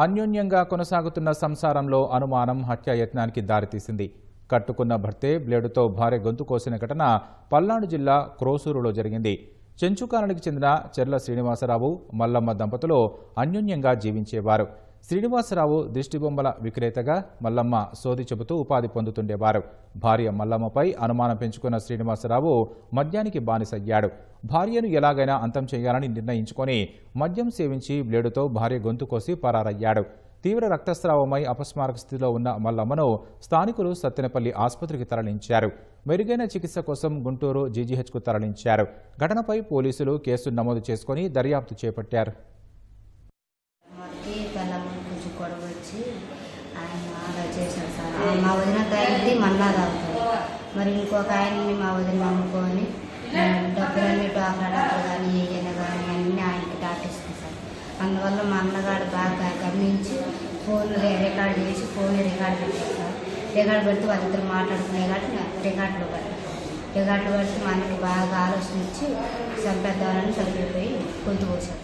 అన్యోన్యంగా కొనసాగుతున్న సంసారంలో అనుమానం హత్యాయత్నానికి దారితీసింది. కట్టుకున్న భర్తే బ్లేడుతో భార్య గొంతు కోసిన ఘటన పల్నాడు జిల్లా క్రోసూరులో జరిగింది. చెంచుకాలనికి చెందిన చెర్ల శ్రీనివాసరావు, మల్లమ్మ దంపతులు అన్యోన్యంగా జీవించేవారు. శ్రీనివాసరావు దిష్టిబొమ్మల విక్రేతగా, మల్లమ్మ సోది చెబుతూ ఉపాధి పొందుతుండేవారు. భార్య మల్లమ్మపై అనుమానం పెంచుకున్న శ్రీనివాసరావు మద్యానికి బానిసయ్యాడు. భార్యను ఎలాగైనా అంతం చేయాలని నిర్ణయించుకొని మద్యం సేవించి బ్లేడుతో భార్య గొంతు కోసి పరారయ్యాడు. తీవ్ర రక్తస్రావమై అపస్మారక స్థితిలో ఉన్న మల్లమ్మను స్థానికులు సత్తెనపల్లి ఆసుపత్రికి తరలించారు. మెరుగైన చికిత్స కోసం గుంటూరు జీజీహెచ్కు తరలించారు. ఘటనపై పోలీసులు కేసు నమోదు చేసుకుని దర్యాప్తు చేపట్టారు. మా వదిన తాగింది మన్నా తాగుతాడు. మరి ఇంకొక ఆయన్ని మా వదిన నమ్ముకొని డబ్బులన్నీ డాక్టర్ కానీ ఏదైనా కానీ అన్నీ ఆయనకి డాక్టర్స్కి సార్. అందువల్ల మా అన్నగాడు బాగా గమనించి ఫోన్ రికార్డ్ చేసి ఫోన్ రికార్డ్ పెట్టారు సార్. రికార్డు పెడితే వాళ్ళిద్దరు మాట్లాడుకునే కాబట్టి రికార్డులో పెడితే మా అన్నకి బాగా ఆలోచన ఇచ్చి చంపేద్దామని చనిపోయి గొంతు కోసారు.